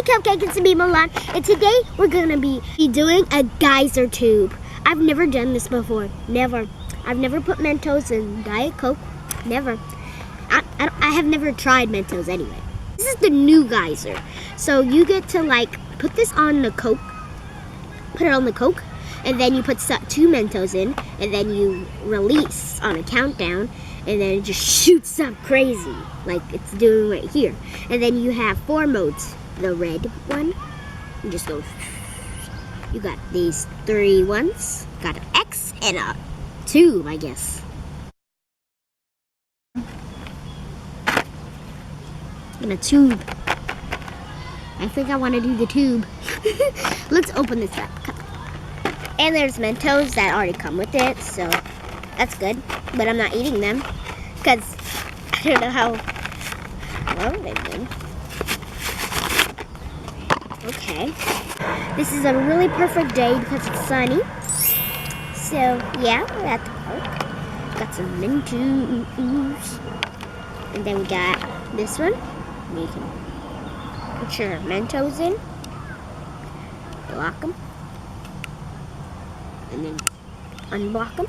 Hey Cupcake, it's me Milan, and today we're gonna be doing a geyser tube. I've never done this before, never. I've never put Mentos in Diet Coke, never. I have never tried Mentos anyway. This is the new geyser. So you get to like put this on the Coke, put it on the Coke, and then you put 2 Mentos in, and then you release on a countdown, and then it just shoots up crazy, like it's doing right here. And then you have 4 modes. The red one, you just go. You got these 3 ones. Got an X and a tube, I guess. And a tube. I think I want to do the tube. Let's open this up. And there's Mentos that already come with it, so that's good. But I'm not eating them because I don't know how well they've been. Okay, this is a really perfect day because it's sunny. So yeah, we're at the park. Got some Mentos, and then we got this one. You can put your Mentos in, block them, and then unblock them.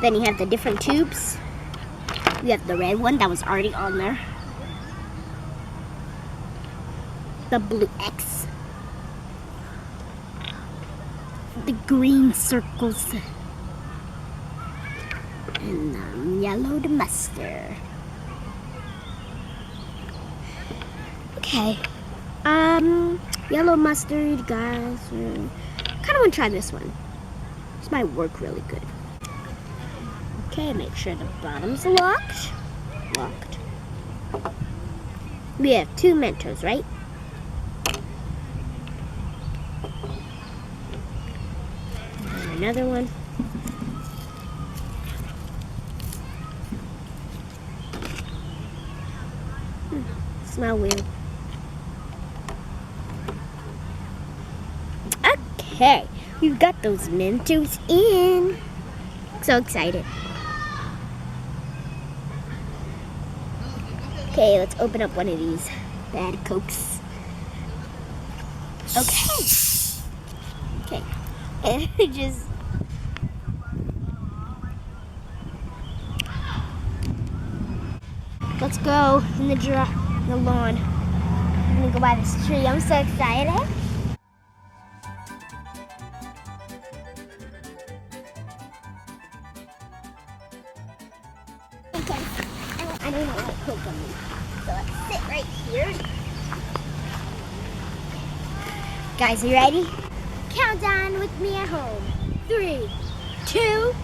Then you have the different tubes. You have the red one that was already on there. The blue X. The green circles. And the yellow the mustard. Okay. Yellow mustard, guys. Kind of want to try this one. This might work really good. Okay, make sure the bottom's locked. Locked. We have 2 Mentos, right? And another one. Smell weird. Okay, we've got those Mentos in. So excited. Okay, let's open up one of these bad Cokes. Okay. And just... Let's go in the lawn. I'm gonna go by this tree. I'm so excited. I don't know what Coke on me. So let's sit right here. Guys, are you ready? Countdown with me at home. 3, 2,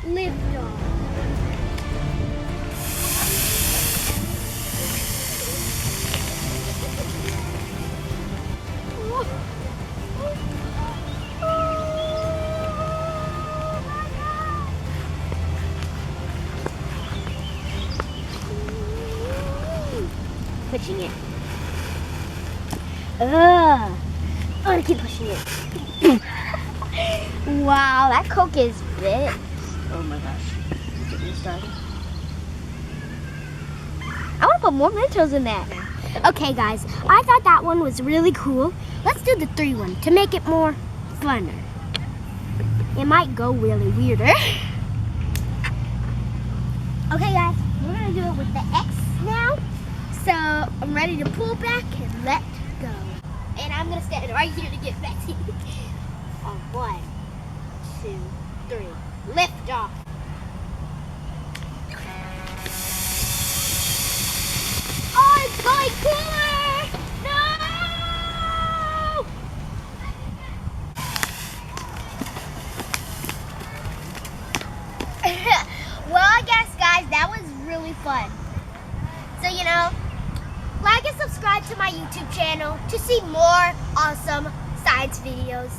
lift off. Pushing it. I want to keep pushing it. Wow, that Coke is big. Oh my gosh. Get me started. I want to put more Mentos in that. Okay, guys. I thought that one was really cool. Let's do the 3 one to make it more funner. It might go really weirder. Okay, guys. We're going to do it with the X now. So I'm ready to pull back and let go. And I'm gonna stand right here to get back. On 1, 2, 3, lift off. Oh, it's going cooler! No! Well, I guess, guys, that was really fun. So, you know, like and subscribe to my YouTube channel to see more awesome science videos.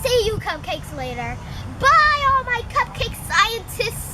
See you cupcakes later. Bye all my cupcake scientists.